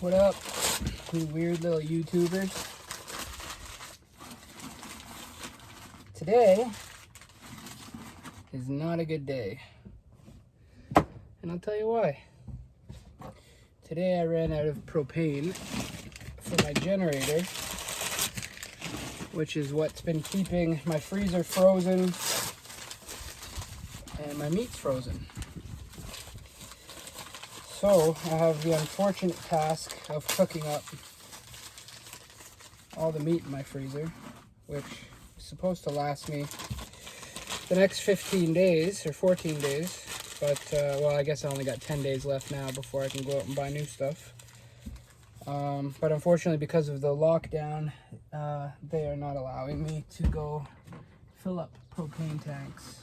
What up, you weird little YouTubers? Today is not a good day, and I'll tell you why. Today I ran out of propane for my generator, which is what's been keeping my freezer frozen and my meat's frozen. So I have the unfortunate task of cooking up all the meat in my freezer, which is supposed to last me the next 15 days or 14 days. But, well, I guess I only got 10 days left now before I can go out and buy new stuff. But unfortunately, because of the lockdown, they are not allowing me to go fill up propane tanks.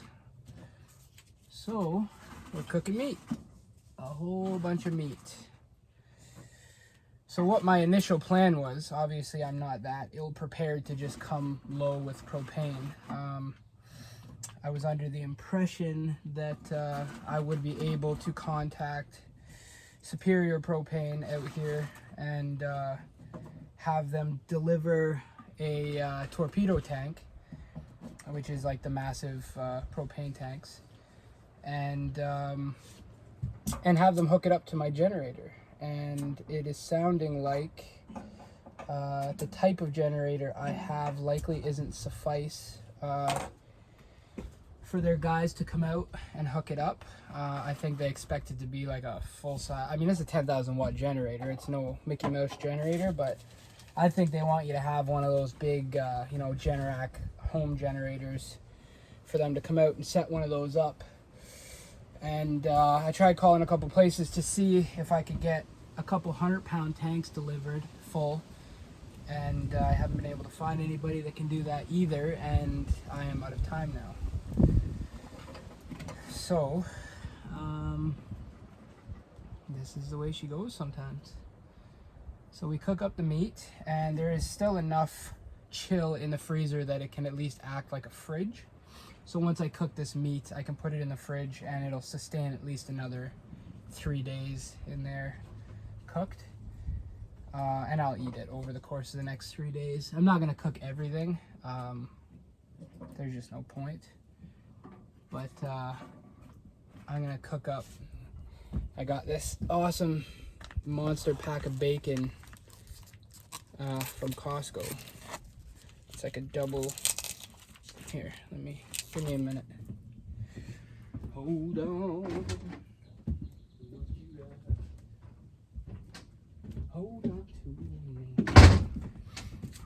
So we're cooking meat. A whole bunch of meat. So what my initial plan was, obviously I'm not that ill-prepared to just come low with propane. I was under the impression that I would be able to contact Superior Propane out here and have them deliver a torpedo tank, which is like the massive propane tanks, and have them hook it up to my generator. And it is sounding like the type of generator I have likely isn't suffice for their guys to come out and hook it up. I think they expect it to be like a full size. I mean, it's a 10,000 watt generator. It's no Mickey Mouse generator, but I think they want you to have one of those big, Generac home generators for them to come out and set one of those up. And I tried calling a couple places to see if I could get a couple 100-pound tanks delivered full, and I haven't been able to find anybody that can do that either, and I am out of time now. So this is the way she goes sometimes. So we cook up the meat, and there is still enough chill in the freezer that it can at least act like a fridge. So once I cook this meat, I can put it in the fridge and it'll sustain at least another 3 days in there cooked. And I'll eat it over the course of the next 3 days. I'm not gonna cook everything. There's just no point. But I'm gonna cook up. I got this awesome monster pack of bacon from Costco. It's like a double. Here, give me a minute. Hold on. Hold on to me.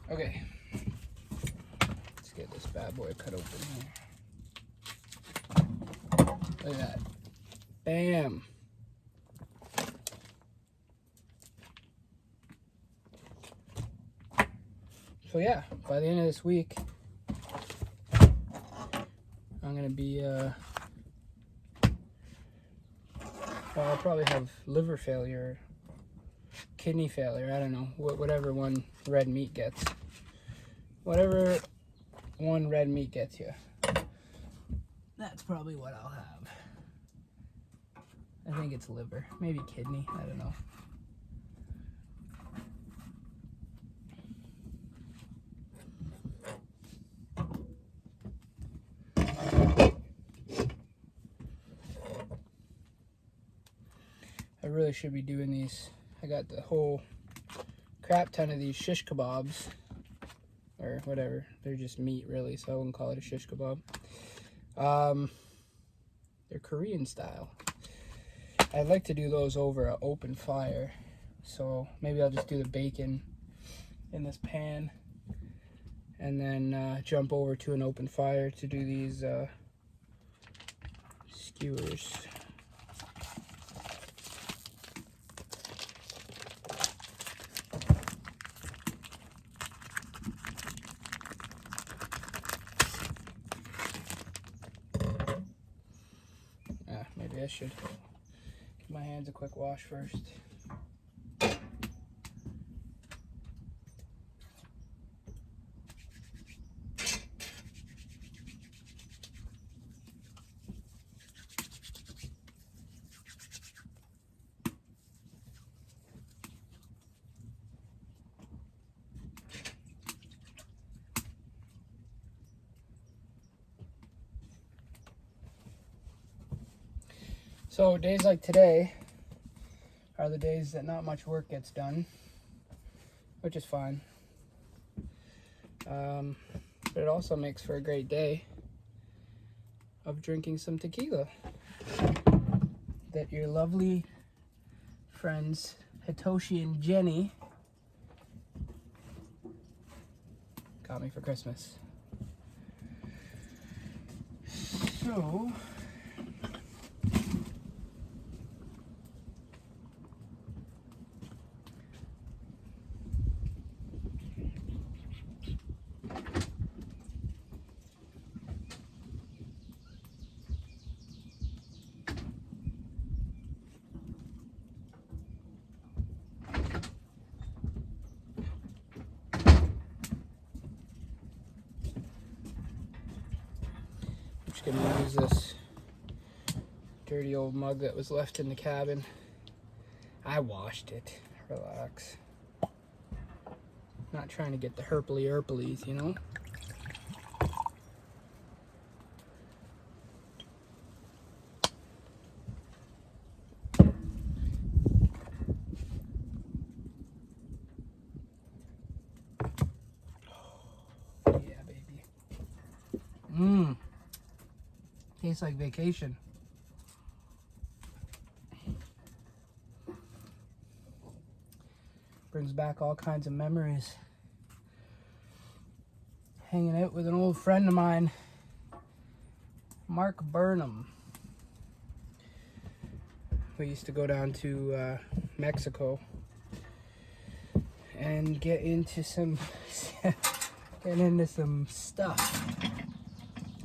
Okay. Let's get this bad boy cut open here. Look at that. Bam. So yeah, by the end of this week, I'm gonna be, well, I'll probably have liver failure, kidney failure, I don't know, whatever one red meat gets. Whatever one red meat gets you, that's probably what I'll have. I think it's liver, maybe kidney, I don't know. I really should be doing these. I got the whole crap ton of these shish kebabs, or whatever. They're just meat, really, so I wouldn't call it a shish kebab. They're Korean style. I'd like to do those over an open fire, so maybe I'll just do the bacon in this pan, and then jump over to an open fire to do these skewers. Maybe I should give my hands a quick wash first. So days like today are the days that not much work gets done, which is fine. But it also makes for a great day of drinking some tequila that your lovely friends Hitoshi and Jenny got me for Christmas. So I'm just gonna use this dirty old mug that was left in the cabin. I washed it. Relax. Not trying to get the herply-erplies, you know? Yeah, baby. Tastes like vacation. Brings back all kinds of memories. Hanging out with an old friend of mine, Mark Burnham. We used to go down to Mexico and get into some stuff,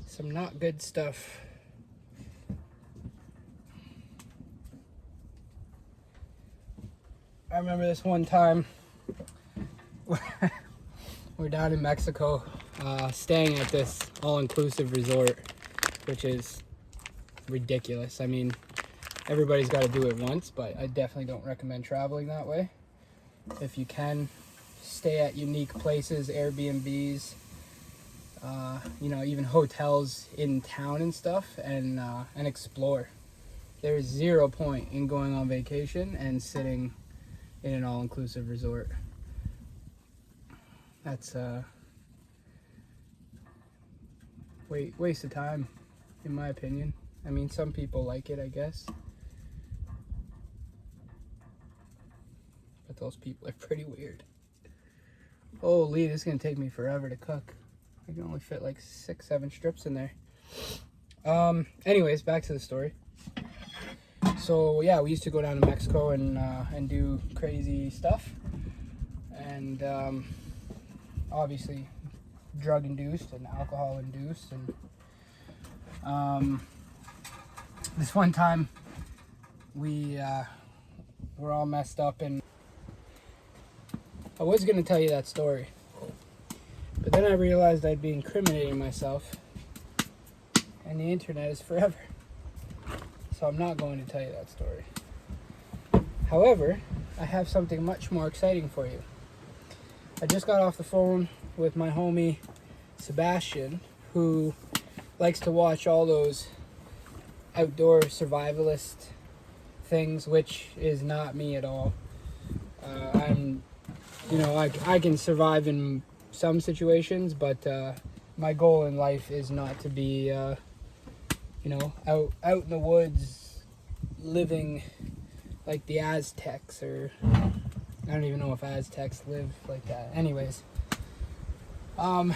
some not good stuff. I remember this one time we're down in Mexico, staying at this all-inclusive resort, which is ridiculous. I mean, everybody's got to do it once, but I definitely don't recommend traveling that way. If you can, stay at unique places, Airbnbs, you know, even hotels in town and stuff, and explore. There's zero point in going on vacation and sitting in an all-inclusive resort. That's waste of time, in my opinion. I mean, some people like it, I guess, but those people are pretty weird. Holy, this is gonna take me forever to cook. I can only fit like 6-7 strips in there. Anyways, back to the story. So yeah, we used to go down to Mexico and do crazy stuff, and obviously drug induced and alcohol induced. And this one time we were all messed up, and I was gonna tell you that story, but then I realized I'd be incriminating myself, and the internet is forever. So I'm not going to tell you that story. However, I have something much more exciting for you. I just got off the phone with my homie Sebastian, who likes to watch all those outdoor survivalist things, which is not me at all. I can survive in some situations, but my goal in life is not to be out in the woods living like the Aztecs, or I don't even know if Aztecs live like that. Anyways, I'm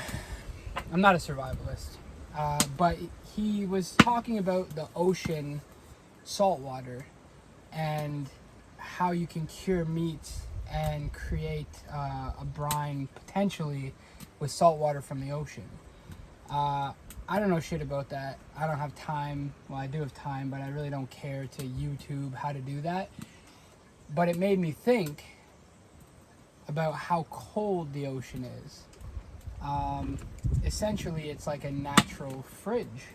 not a survivalist, but he was talking about the ocean saltwater and how you can cure meat and create a brine potentially with salt water from the ocean. I don't know shit about that. I don't have time. Well, I do have time, but I really don't care to YouTube how to do that. But it made me think about how cold the ocean is. Essentially, it's like a natural fridge.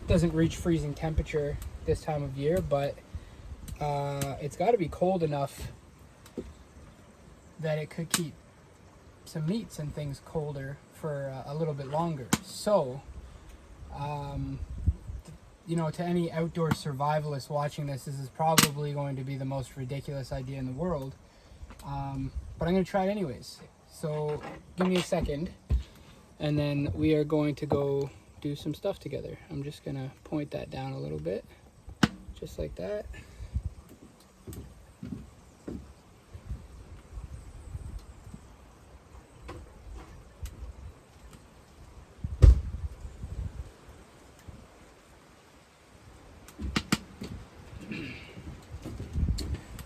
Doesn't reach freezing temperature this time of year, but it's got to be cold enough that it could keep some meats and things colder for a little bit longer. So you know, to any outdoor survivalist watching this, this is probably going to be the most ridiculous idea in the world. But I'm going to try it anyways. So give me a second, and then we are going to go do some stuff together. I'm just going to point that down a little bit, just like that.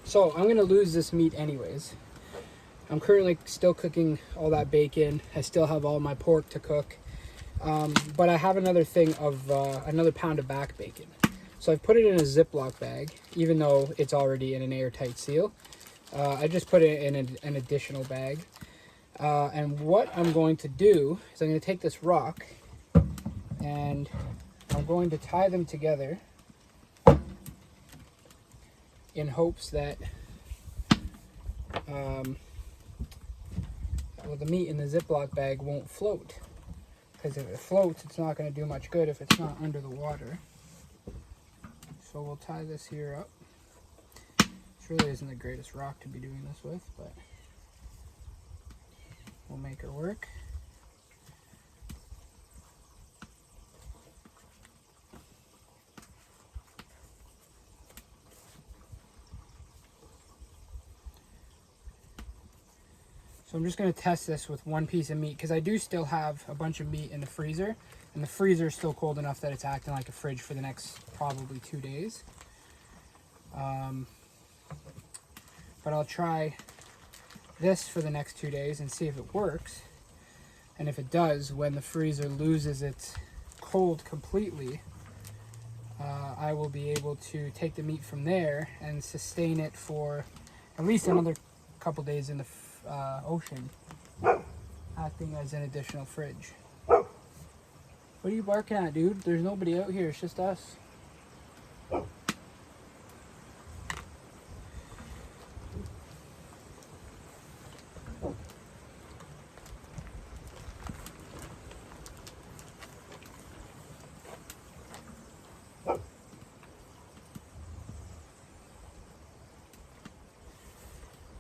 So I'm going to lose this meat anyways. I'm currently still cooking all that bacon. I still have all my pork to cook. But I have another thing of another pound of back bacon. So I've put it in a Ziploc bag, even though it's already in an airtight seal. I just put it in an additional bag. And what I'm going to do is I'm going to take this rock and I'm going to tie them together in hopes that well, the meat in the Ziploc bag won't float. Because if it floats, it's not going to do much good if it's not under the water. So we'll tie this here up. This really isn't the greatest rock to be doing this with, but we'll make her work. So I'm just going to test this with one piece of meat because I do still have a bunch of meat in the freezer, and the freezer is still cold enough that it's acting like a fridge for the next probably 2 days. But I'll try this for the next 2 days and see if it works. And if it does, when the freezer loses its cold completely, I will be able to take the meat from there and sustain it for at least another couple days in the ocean, acting as an additional fridge. What are you barking at, dude? There's nobody out here, it's just us.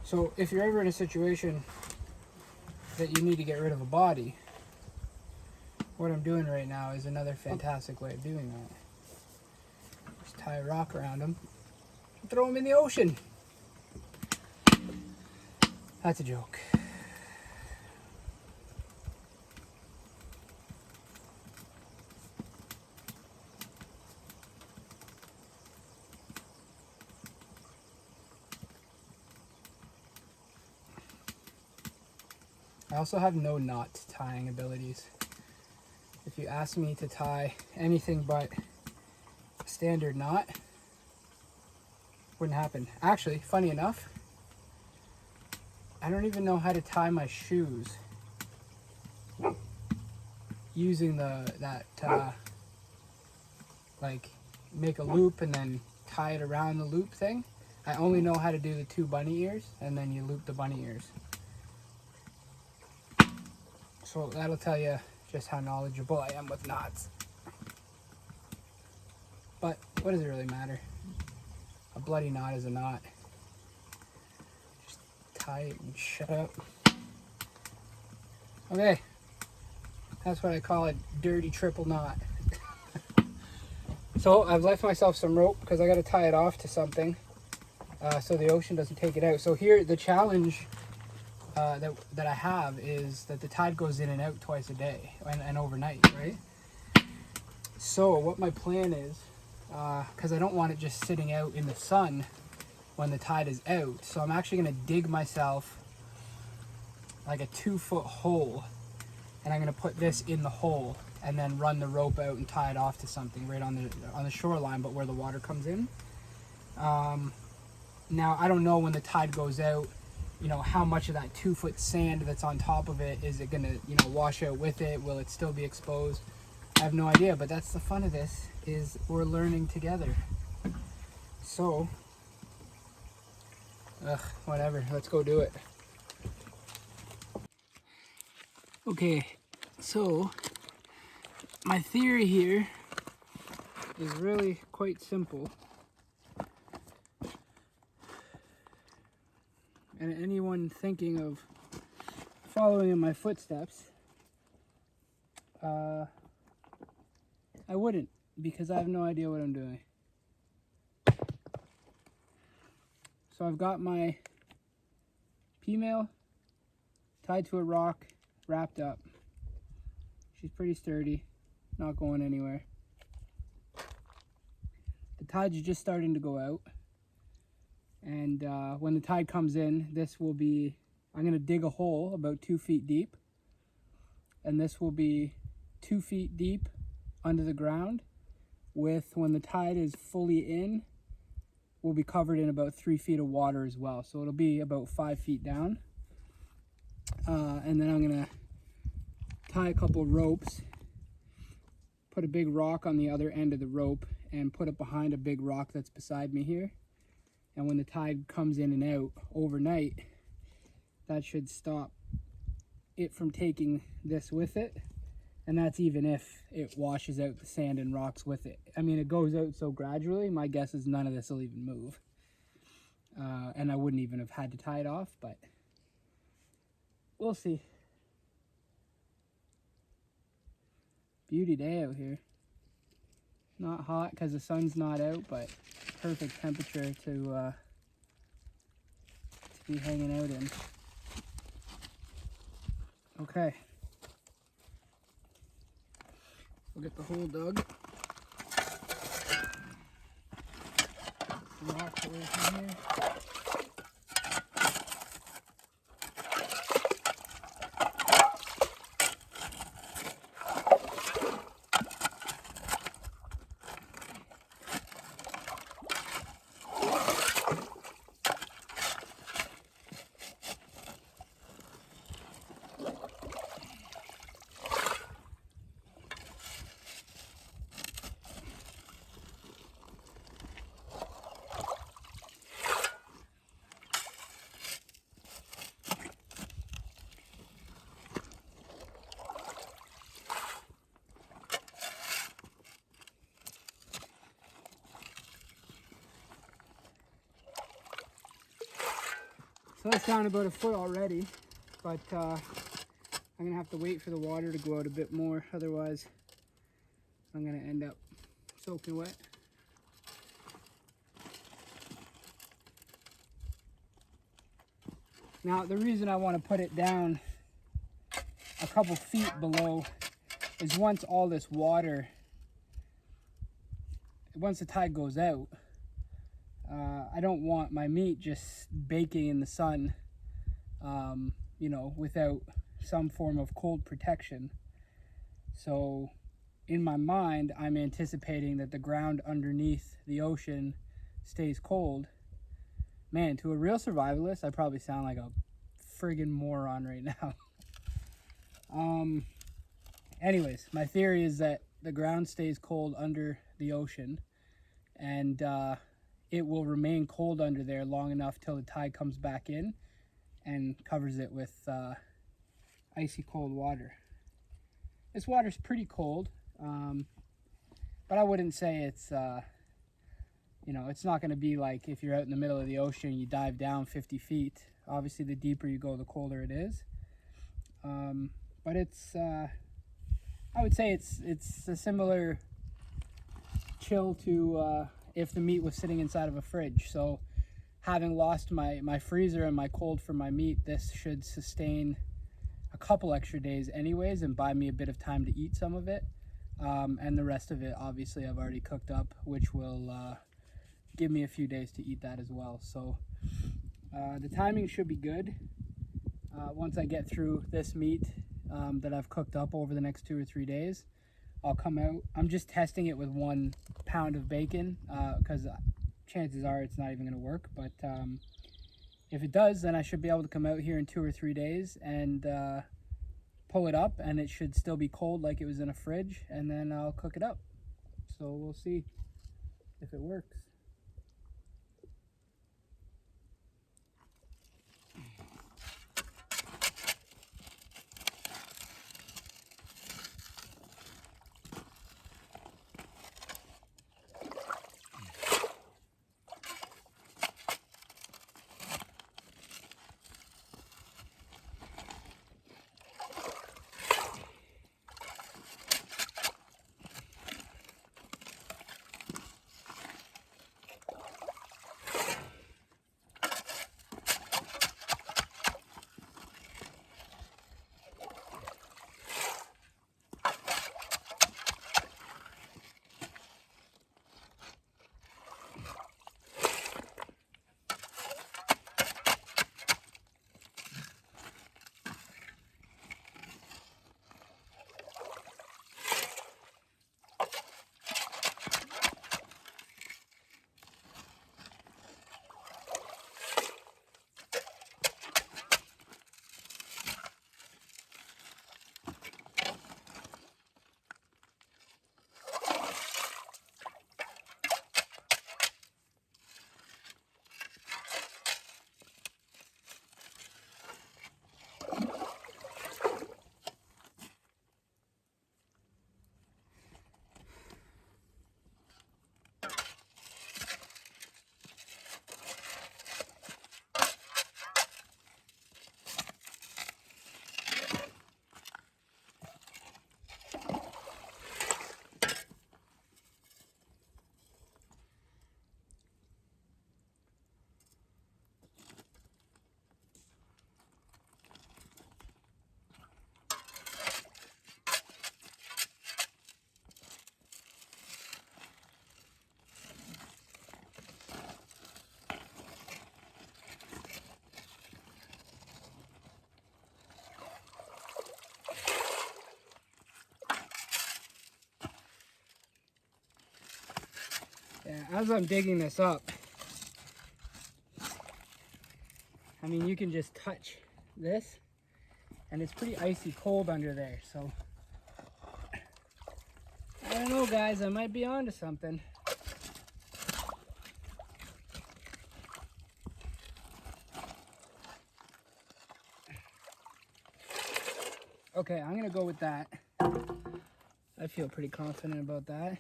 So if you're ever in a situation that you need to get rid of a body, what I'm doing right now is another fantastic way of doing that. Just tie a rock around him and throw him in the ocean. That's a joke. I also have no knot tying abilities. If you ask me to tie anything but a standard knot, wouldn't happen. Actually, funny enough, I don't even know how to tie my shoes using like make a loop and then tie it around the loop thing. I only know how to do the 2 bunny ears, and then you loop the bunny ears. So that'll tell you just how knowledgeable I am with knots. But what does it really matter? A bloody knot is a knot. Just tie it and shut up. Okay, that's what I call a dirty triple knot. So I've left myself some rope because I got to tie it off to something so the ocean doesn't take it out. So here the challenge that I have is that the tide goes in and out twice a day and overnight, right? So what my plan is, because I don't want it just sitting out in the sun when the tide is out, so I'm actually going to dig myself like a 2-foot hole, and I'm going to put this in the hole and then run the rope out and tie it off to something right on the shoreline, but where the water comes in. Now I don't know when the tide goes out, you know, how much of that 2-foot sand that's on top of it, is it gonna, you know, wash out with it? Will it still be exposed? I have no idea, but that's the fun of this, is we're learning together. So, whatever, let's go do it. Okay, so my theory here is really quite simple. And anyone thinking of following in my footsteps, I wouldn't, because I have no idea what I'm doing. So I've got my female tied to a rock, wrapped up. She's pretty sturdy, not going anywhere. The tide's just starting to go out. And when the tide comes in, this will be, I'm going to dig a hole about 2 feet deep. And this will be 2 feet deep under the ground with, when the tide is fully in, will be covered in about 3 feet of water as well. So it'll be about 5 feet down. And then I'm gonna tie a couple ropes, put a big rock on the other end of the rope and put it behind a big rock that's beside me here. And when the tide comes in and out overnight, that should stop it from taking this with it. And that's even if it washes out the sand and rocks with it. I mean, it goes out so gradually, my guess is none of this will even move. And I wouldn't even have had to tie it off, but we'll see. Beauty day out here. Not hot because the sun's not out, but perfect temperature to be hanging out in. Okay. We'll get the hole dug. Rocks away from here. So it's down about a foot already, but I'm gonna have to wait for the water to go out a bit more, otherwise I'm gonna end up soaking wet. Now the reason I want to put it down a couple feet below is once all this water, once the tide goes out, I don't want my meat just baking in the sun, you know, without some form of cold protection. So in my mind, I'm anticipating that the ground underneath the ocean stays cold. Man, to a real survivalist, I probably sound like a friggin' moron right now. Anyways, my theory is that the ground stays cold under the ocean, and it will remain cold under there long enough till the tide comes back in and covers it with icy cold water. This water's pretty cold, but I wouldn't say it's, you know, it's not going to be like if you're out in the middle of the ocean, you dive down 50 feet. Obviously, the deeper you go, the colder it is. But it's, I would say it's a similar chill to if the meat was sitting inside of a fridge. So having lost my freezer and my cold for my meat, this should sustain a couple extra days anyways and buy me a bit of time to eat some of it. And the rest of it, obviously, I've already cooked up, which will give me a few days to eat that as well. So the timing should be good. Once I get through this meat that I've cooked up over the next 2 or 3 days, I'll come out. I'm just testing it with 1 pound of bacon because chances are it's not even going to work. But if it does, then I should be able to come out here in 2 or 3 days and pull it up, and it should still be cold like it was in a fridge, and then I'll cook it up. So we'll see if it works. Yeah, as I'm digging this up, I mean, you can just touch this, and it's pretty icy cold under there, so I don't know, guys, I might be onto something. Okay, I'm gonna go with that. I feel pretty confident about that.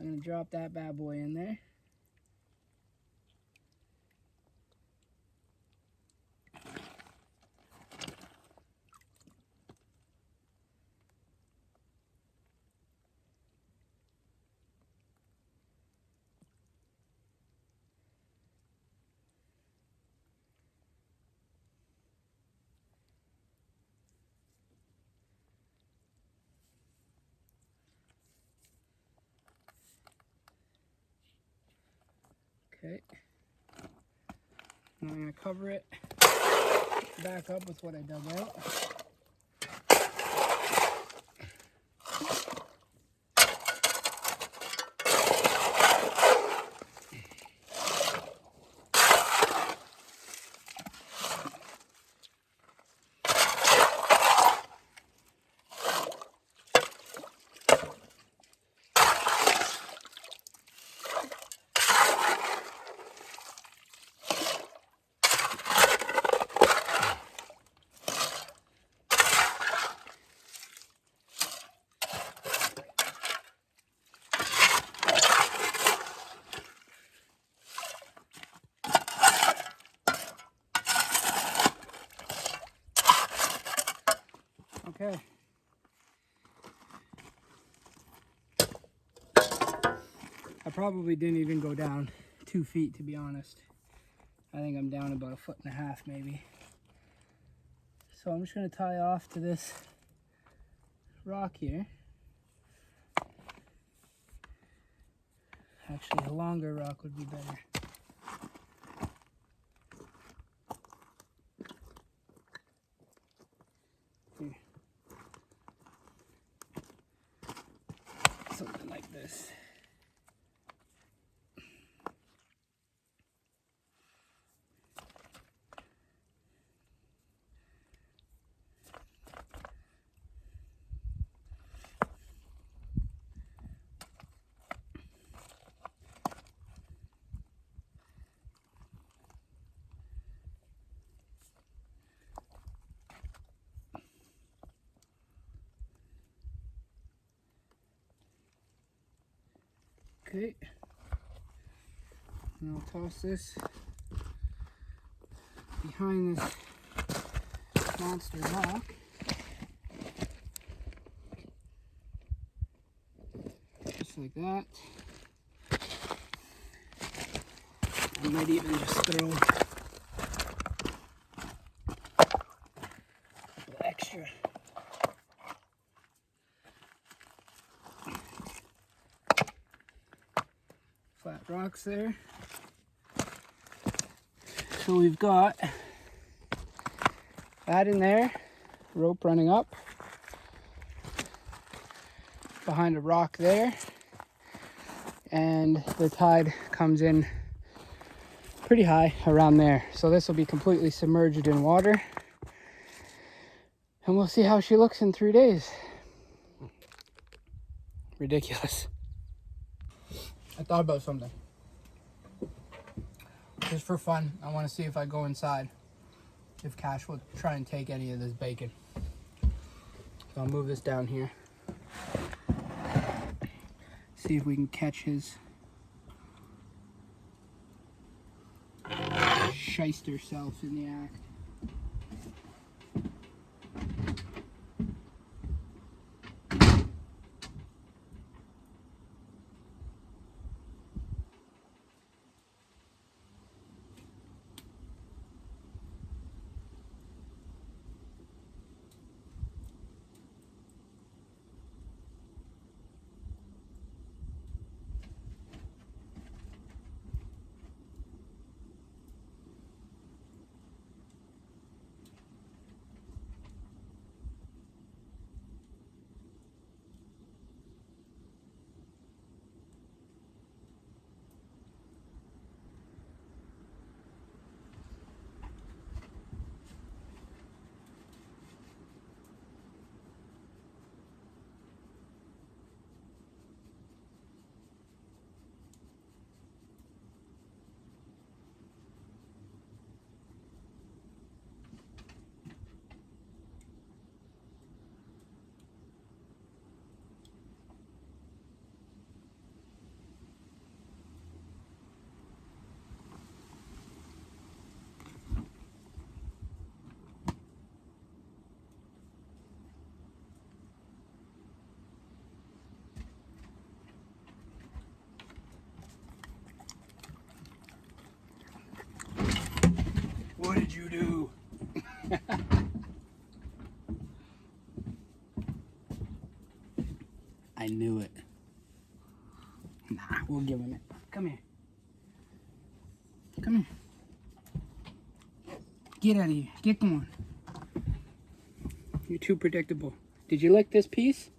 I'm gonna drop that bad boy in there. Okay. Now I'm gonna cover it back up with what I dug out. Okay. I probably didn't even go down 2 feet, to be honest. I think I'm down about 1.5 feet maybe. So I'm just gonna tie off to this rock here. Actually, a longer rock would be better. Here. Something like this. Okay. And I'll toss this behind this monster rock. Just like that. I might even just throw a couple extra flat rocks there. So we've got that in there, rope running up behind a rock there, and the tide comes in pretty high around there. So this will be completely submerged in water, and we'll see how she looks in 3 days. Ridiculous. I thought about something. Just for fun, I want to see if I go inside, if Cash will try and take any of this bacon. So I'll move this down here. See if we can catch his shyster self in the act. What did you do? I knew it. Nah, we'll give him it. Come here. Come here. Get out of here. Get going. You're too predictable. Did you like this piece?